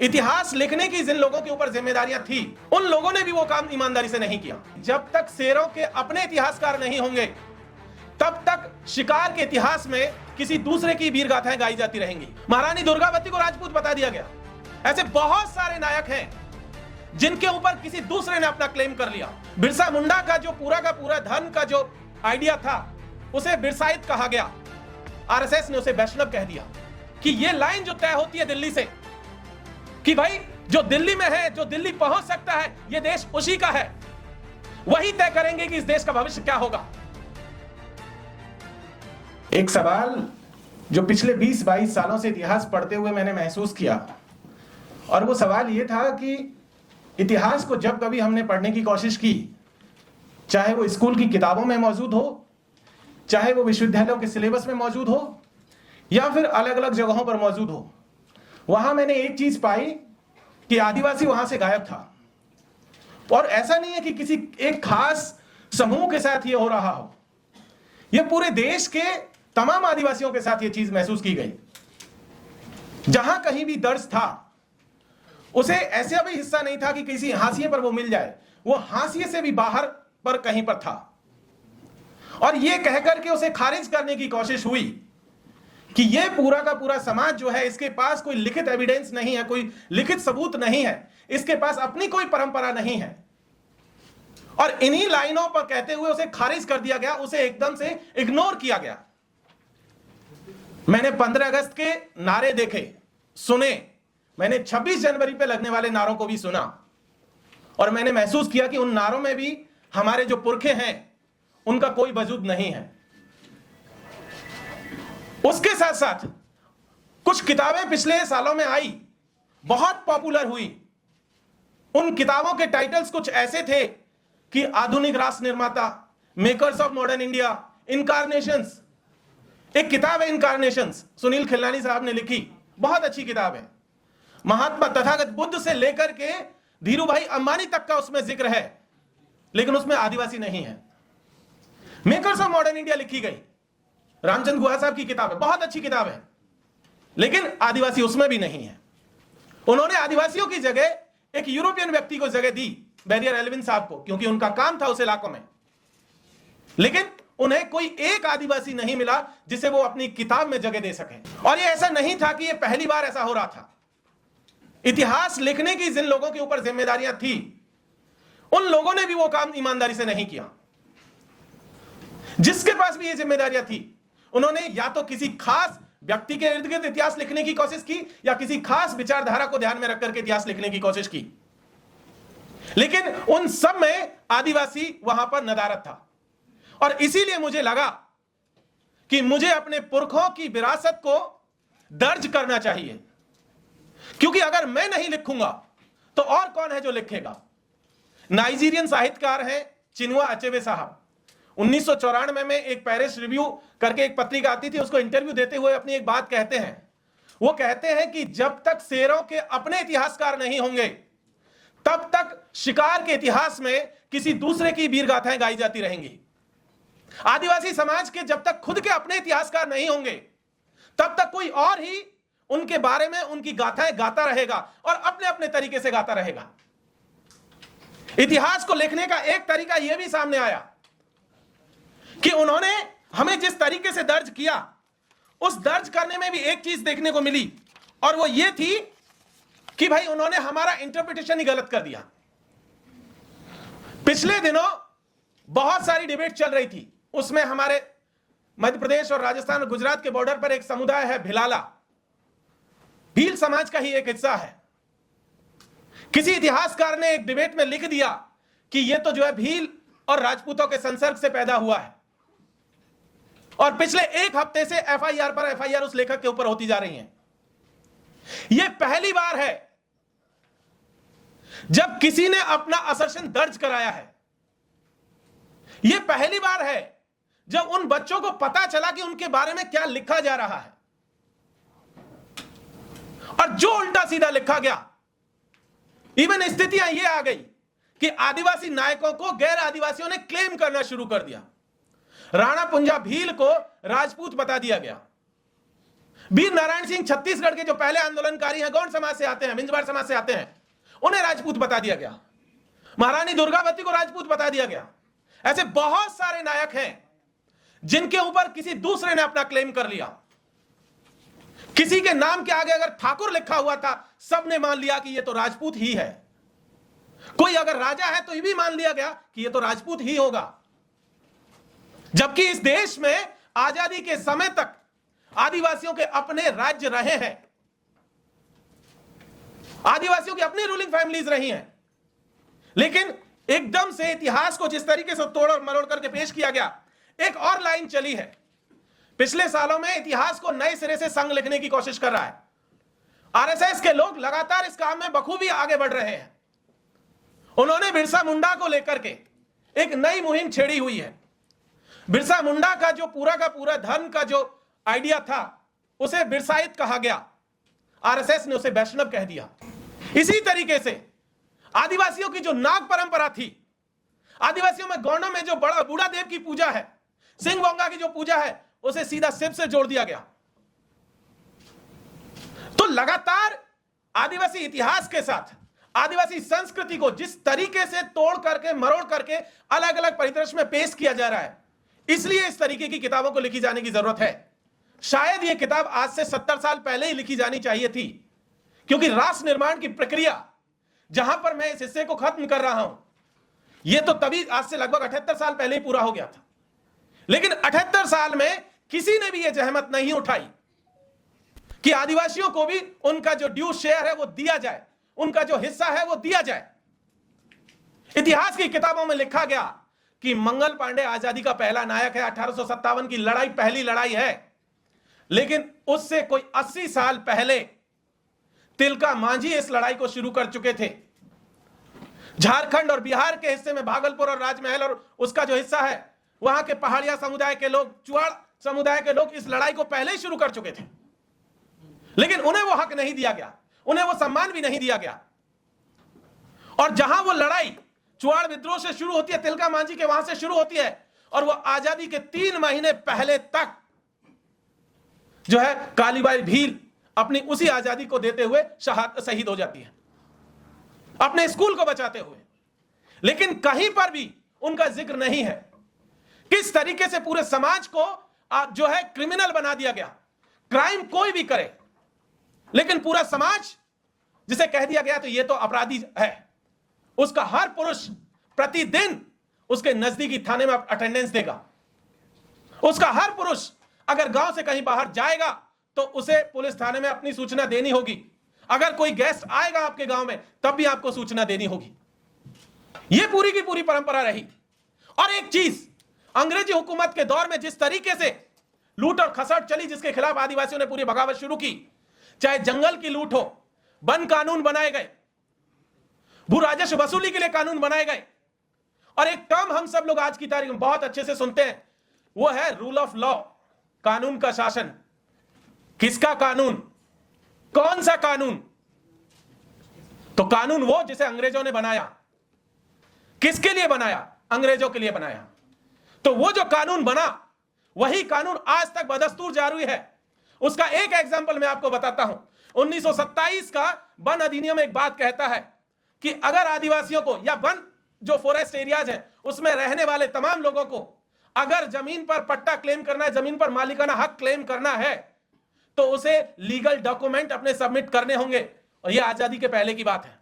इतिहास लिखने की जिन लोगों के ऊपर जिम्मेदारियां थी, उन लोगों ने भी वो काम ईमानदारी से नहीं किया। जब तक शेरों के अपने इतिहासकार नहीं होंगे, तब तक शिकार के इतिहास में किसी दूसरे की वीर गाथाएं गाई जाती रहेंगी। महारानी दुर्गावती को राजपूत बता दिया गया। ऐसे बहुत सारे नायक हैं जिनके ऊपर किसी दूसरे ने अपना क्लेम कर लिया। बिरसा मुंडा का पूरा धन का जो आइडिया था, उसे बिरसाइत कहा गया। आरएसएस ने उसे वैष्णव कह दिया कि ये लाइन जो तय होती है दिल्ली से, कि भाई जो दिल्ली में है, जो दिल्ली पहुंच सकता है, ये देश उसी का है, वही तय करेंगे कि इस देश का भविष्य क्या होगा। एक सवाल जो पिछले 20-22 सालों से इतिहास पढ़ते हुए मैंने महसूस किया, और वो सवाल ये था कि इतिहास को जब कभी हमने पढ़ने की कोशिश की, चाहे वो स्कूल की किताबों में मौजूद हो, चाहे वो विश्वविद्यालयों के सिलेबस में मौजूद हो, या फिर अलग अलग जगहों पर मौजूद हो, वहां मैंने एक चीज पाई कि आदिवासी वहां से गायब था। और ऐसा नहीं है कि किसी एक खास समूह के साथ ये हो रहा हो, यह पूरे देश के तमाम आदिवासियों के साथ ये चीज महसूस की गई। जहां कहीं भी दर्ज था, उसे ऐसा भी हिस्सा नहीं था कि किसी हाशिए पर वो मिल जाए, वो हाशिए से भी बाहर पर कहीं पर था। और ये कहकर के उसे खारिज करने की कोशिश हुई कि ये पूरा का पूरा समाज जो है, इसके पास कोई लिखित एविडेंस नहीं है, कोई लिखित सबूत नहीं है, इसके पास अपनी कोई परंपरा नहीं है। और इन्हीं लाइनों पर कहते हुए उसे खारिज कर दिया गया, उसे एकदम से इग्नोर किया गया। मैंने 15 अगस्त के नारे देखे, सुने, मैंने 26 जनवरी पे लगने वाले नारों को भी सुना, और मैंने महसूस किया कि उन नारों में भी हमारे जो पुरखे हैं उनका कोई वजूद नहीं है। उसके साथ साथ कुछ किताबें पिछले सालों में आई, बहुत पॉपुलर हुई। उन किताबों के टाइटल्स कुछ ऐसे थे कि आधुनिक राष्ट्र निर्माता, makers of modern India, incarnations. एक किताब है इनकारनेशंस, सुनील खिलनानी साहब ने लिखी, बहुत अच्छी किताब है। महात्मा तथागत बुद्ध से लेकर के धीरू भाई अंबानी तक का उसमें जिक्र है, लेकिन उसमें आदिवासी नहीं है। मेकर्स ऑफ मॉडर्न इंडिया लिखी गई, रामचंद्र गुहा साहब की किताब है, बहुत अच्छी किताब है, लेकिन आदिवासी उसमें भी नहीं है। उन्होंने आदिवासियों की जगह एक यूरोपियन व्यक्ति को जगह दी, बैरियर एल्विन साहब को, क्योंकि उनका काम था उस इलाकों में। लेकिन उन्हें कोई एक आदिवासी नहीं मिला जिसे वो अपनी किताब में जगह दे सके। और ये ऐसा नहीं था कि ये पहली बार ऐसा हो रहा था। इतिहास लिखने की जिन लोगों के ऊपर जिम्मेदारियां थी, उन लोगों ने भी वो काम ईमानदारी से नहीं किया। जिसके पास भी ये जिम्मेदारियां थी, उन्होंने या तो किसी खास व्यक्ति के इर्द गिर्द इतिहास लिखने की कोशिश की, या किसी खास विचारधारा को ध्यान में रखकर के इतिहास लिखने की कोशिश की, लेकिन उन सब में आदिवासी वहां पर नदारद था। और इसीलिए मुझे लगा कि मुझे अपने पुरखों की विरासत को दर्ज करना चाहिए, क्योंकि अगर मैं नहीं लिखूंगा तो और कौन है जो लिखेगा। नाइजीरियन साहित्यकार हैं चिनुआ अचेबे साहब। 1994 में एक पेरिस रिव्यू करके एक पत्रिका आती थी, उसको इंटरव्यू देते हुए अपनी एक बात कहते हैं। वो कहते हैं कि जब तक शेरों के अपने इतिहासकार नहीं होंगे, तब तक शिकार के इतिहास में किसी दूसरे की वीर गाथाएं गाई जाती रहेंगी। आदिवासी समाज के जब तक खुद के अपने इतिहासकार नहीं होंगे, तब तक कोई और ही उनके बारे में उनकी गाथाएं गाता रहेगा और अपने अपने तरीके से गाता रहेगा। इतिहास को लिखने का एक तरीका यह भी सामने आया कि उन्होंने हमें जिस तरीके से दर्ज किया, उस दर्ज करने में भी एक चीज देखने को मिली, और वो ये थी कि भाई उन्होंने हमारा इंटरप्रिटेशन ही गलत कर दिया। पिछले दिनों बहुत सारी डिबेट चल रही थी, उसमें हमारे मध्य प्रदेश और राजस्थान और गुजरात के बॉर्डर पर एक समुदाय है भिलाला, भील समाज का ही एक हिस्सा है। किसी इतिहासकार ने एक डिबेट में लिख दिया कि यह तो जो है भील और राजपूतों के संसर्ग से पैदा हुआ है, और पिछले एक हफ्ते से एफआईआर पर एफआईआर उस लेखक के ऊपर होती जा रही हैं। यह पहली बार है जब किसी ने अपना असर्शन दर्ज कराया है। यह पहली बार है जब उन बच्चों को पता चला कि उनके बारे में क्या लिखा जा रहा है, और जो उल्टा सीधा लिखा गया। इवन स्थितियां यह आ गई कि आदिवासी नायकों को गैर आदिवासियों ने क्लेम करना शुरू कर दिया। राणा पुंजा भील को राजपूत बता दिया गया, वीर नारायण सिंह छत्तीसगढ़ के जो पहले आंदोलनकारी हैं, गौंड समाज से आते हैं, मिंजवार समाज से आते हैं, उन्हें राजपूत बता दिया गया। महारानी दुर्गावती को राजपूत बता दिया गया। ऐसे बहुत सारे नायक हैं जिनके ऊपर किसी दूसरे ने अपना क्लेम कर लिया। किसी के नाम के आगे अगर ठाकुर लिखा हुआ था, सबने मान लिया कि यह तो राजपूत ही है। कोई अगर राजा है तो यह भी मान लिया गया कि यह तो राजपूत ही होगा। जबकि इस देश में आजादी के समय तक आदिवासियों के अपने राज्य रहे हैं, आदिवासियों की अपनी रूलिंग फैमिलीज रही हैं, लेकिन एकदम से इतिहास को जिस तरीके से तोड़ और मरोड़ करके पेश किया गया, एक और लाइन चली है। पिछले सालों में इतिहास को नए सिरे से संग लिखने की कोशिश कर रहा है। आरएसएस के लोग लगातार इस काम में बखूबी आगे बढ़ रहे हैं। उन्होंने बिरसा मुंडा को लेकर के एक नई मुहिम छेड़ी हुई है। बिरसा मुंडा का जो पूरा का पूरा धर्म का जो आइडिया था, उसे बिरसाइत कहा गया। आरएसएस ने उसे वैष्णव कह दिया। इसी तरीके से आदिवासियों की जो नाग परंपरा थी, आदिवासियों में गौंडों में जो बड़ा बूढ़ा देव की पूजा है, सिंह बोंगा की जो पूजा है, उसे सीधा शिव से जोड़ दिया गया। तो लगातार आदिवासी इतिहास के साथ आदिवासी संस्कृति को जिस तरीके से तोड़ करके मरोड़ करके अलग अलग परिदृश्य में पेश किया जा रहा है, इसलिए इस तरीके की किताबों को लिखी जाने की जरूरत है। शायद यह किताब आज से 70 साल पहले ही लिखी जानी चाहिए थी, क्योंकि राष्ट्र निर्माण की प्रक्रिया जहां पर मैं इस हिस्से को खत्म कर रहा हूं, यह तो तभी आज से लगभग 78 साल पहले ही पूरा हो गया था। लेकिन 78 साल में किसी ने भी यह जहमत नहीं उठाई कि आदिवासियों को भी उनका जो ड्यू शेयर है वो दिया जाए, उनका जो हिस्सा है वो दिया जाए। इतिहास की किताबों में लिखा गया कि मंगल पांडे आजादी का पहला नायक है। 1857 की लड़ाई पहली लड़ाई है, लेकिन उससे कोई 80 साल पहले तिलका मांझी इस लड़ाई को शुरू कर चुके थे। झारखंड और बिहार के हिस्से में भागलपुर और राजमहल और उसका जो हिस्सा है, वहां के पहाड़िया समुदाय के लोग, चुआड़ समुदाय के लोग इस लड़ाई को पहले ही शुरू कर चुके थे, लेकिन उन्हें वो हक नहीं दिया गया, उन्हें वो सम्मान भी नहीं दिया गया। और जहां वो लड़ाई चुआड़ विद्रोह से शुरू होती है, तिलका मांझी के वहां से शुरू होती है, और वो आजादी के 3 महीने पहले तक जो है कालीबाई भील अपनी उसी आजादी को देते हुए शहीद हो जाती है, अपने स्कूल को बचाते हुए। लेकिन कहीं पर भी उनका जिक्र नहीं है। किस तरीके से पूरे समाज को जो है क्रिमिनल बना दिया गया। क्राइम कोई भी करे, लेकिन पूरा समाज जिसे कह दिया गया तो ये तो अपराधी है, उसका हर पुरुष प्रतिदिन उसके नजदीकी थाने में अटेंडेंस देगा। उसका हर पुरुष अगर गांव से कहीं बाहर जाएगा तो उसे पुलिस थाने में अपनी सूचना देनी होगी। अगर कोई गेस्ट आएगा आपके गांव में, तब भी आपको सूचना देनी होगी। यह पूरी की पूरी परंपरा रही। और एक चीज, अंग्रेजी हुकूमत के दौर में जिस तरीके से लूट और खसट चली, जिसके खिलाफ आदिवासियों ने पूरी बगावत शुरू की, चाहे जंगल की लूट हो, वन कानून बनाए गए, भू राजस्व वसूली के लिए कानून बनाए गए, और एक टर्म हम सब लोग आज की तारीख में बहुत अच्छे से सुनते हैं, वो है रूल ऑफ लॉ, कानून का शासन। किसका कानून? कौन सा कानून? तो कानून वो जिसे अंग्रेजों ने बनाया। किसके लिए बनाया? अंग्रेजों के लिए बनाया। तो वो जो कानून बना, वही कानून आज तक बदस्तूर जारी है। उसका एक एग्जांपल मैं आपको बताता हूं। 1927 का वन अधिनियम एक बात कहता है कि अगर आदिवासियों को या वन जो फॉरेस्ट एरियाज है उसमें रहने वाले तमाम लोगों को अगर जमीन पर पट्टा क्लेम करना है, जमीन पर मालिकाना हक क्लेम करना है, तो उसे लीगल डॉक्यूमेंट अपने सबमिट करने होंगे। और यह आजादी के पहले की बात है।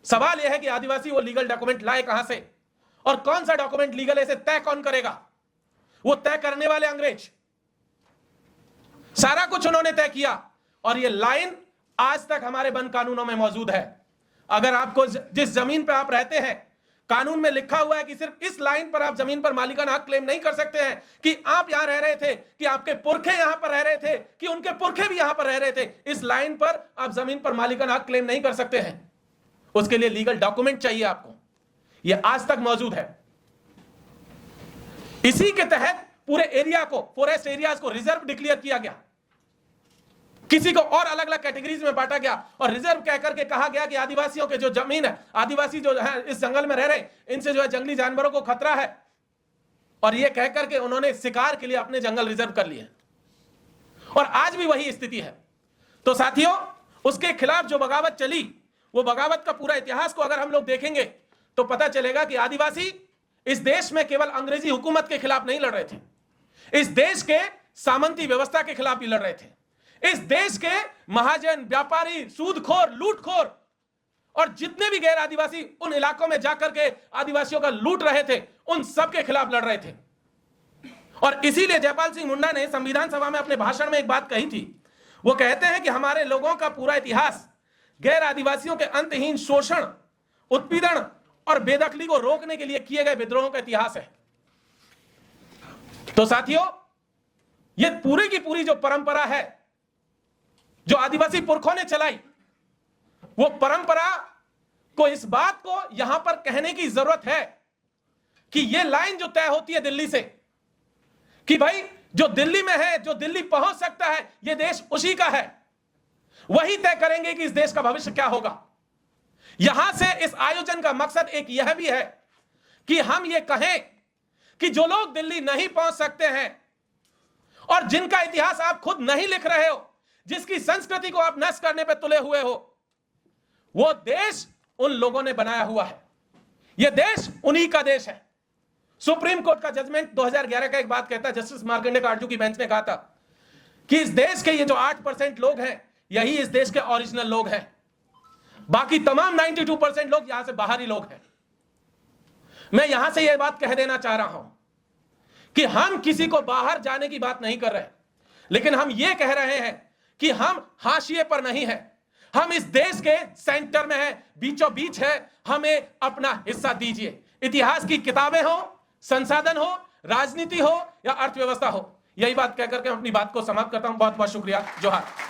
सवाल यह है कि आदिवासी वो लीगल डॉक्यूमेंट लाए कहां से, और कौन सा डॉक्यूमेंट लीगल है, इसे तय कौन करेगा? वो तय करने वाले अंग्रेज। सारा कुछ उन्होंने तय किया, और ये लाइन आज तक हमारे वन कानूनों में मौजूद है। अगर आपको जिस जमीन पर आप रहते हैं, कानून में लिखा हुआ है कि सिर्फ इस लाइन पर आप जमीन पर मालिकाना हक क्लेम नहीं कर सकते हैं कि आप यहां रह रहे थे, कि आपके पुरखे यहां पर रह रहे थे, कि उनके पुरखे भी यहां पर रह रहे थे। इस लाइन पर आप जमीन पर मालिकाना हक क्लेम नहीं कर सकते हैं। उसके लिए लीगल डॉक्यूमेंट चाहिए आपको। यह आज तक मौजूद है। इसी के तहत पूरे एरिया को, फॉरेस्ट एरियाज को रिजर्व डिक्लेयर किया गया। किसी को और अलग अलग कैटेगरीज में बांटा गया, और रिजर्व कहकर के कहा गया कि आदिवासियों के जो जमीन है, आदिवासी जो है इस जंगल में रह रहे, इनसे जो है जंगली जानवरों को खतरा है, और यह कहकर के उन्होंने शिकार के लिए अपने जंगल रिजर्व कर लिए। और आज भी वही स्थिति है। तो साथियों, उसके खिलाफ जो बगावत चली, वो बगावत का पूरा इतिहास को अगर हम लोग देखेंगे तो पता चलेगा कि आदिवासी इस देश में केवल अंग्रेजी हुकूमत के खिलाफ नहीं लड़ रहे थे, इस देश के सामंती व्यवस्था के खिलाफ भी लड़ रहे थे। इस देश के महाजन, व्यापारी, सूदखोर, लूटखोर और जितने भी गैर आदिवासी उन इलाकों में जाकर के आदिवासियों का लूट रहे थे, उन सब के खिलाफ लड़ रहे थे। और इसीलिए जयपाल सिंह मुंडा ने संविधान सभा में अपने भाषण में एक बात कही थी। वो कहते हैं कि हमारे लोगों का पूरा इतिहास गैर आदिवासियों के अंतहीन शोषण, उत्पीड़न और बेदखली को रोकने के लिए किए गए विद्रोहों का इतिहास है। तो साथियों, ये पूरी की पूरी जो परंपरा है जो आदिवासी पुरखों ने चलाई, वो परंपरा को इस बात को यहां पर कहने की जरूरत है कि ये लाइन जो तय होती है दिल्ली से कि भाई जो दिल्ली में है, जो दिल्ली पहुंच सकता है, ये देश उसी का है, वही तय करेंगे कि इस देश का भविष्य क्या होगा। यहां से इस आयोजन का मकसद एक यह भी है कि हम ये कहें कि जो लोग दिल्ली नहीं पहुंच सकते हैं और जिनका इतिहास आप खुद नहीं लिख रहे हो, जिसकी संस्कृति को आप नष्ट करने पर तुले हुए हो, वो देश उन लोगों ने बनाया हुआ है, ये देश उन्हीं का देश है। सुप्रीम कोर्ट का जजमेंट 2011 का एक बात कहता है, जस्टिस मार्कंडे काटजू की बेंच ने कहा था कि इस देश के ये जो 8% लोग हैं, यही इस देश के ओरिजिनल लोग हैं, बाकी तमाम 92% लोग यहां से बाहरी लोग हैं। मैं यहां से यह बात कह देना चाह रहा हूं कि हम किसी को बाहर जाने की बात नहीं कर रहे, लेकिन हम यह कह रहे हैं कि हम हाशिए पर नहीं है, हम इस देश के सेंटर में हैं, बीचों बीच है, हमें अपना हिस्सा दीजिए। इतिहास की किताबें हो, संसाधन हो, राजनीति हो या अर्थव्यवस्था हो, यही बात कहकर के अपनी बात को समाप्त करता हूं। बहुत बहुत शुक्रिया। जोहार।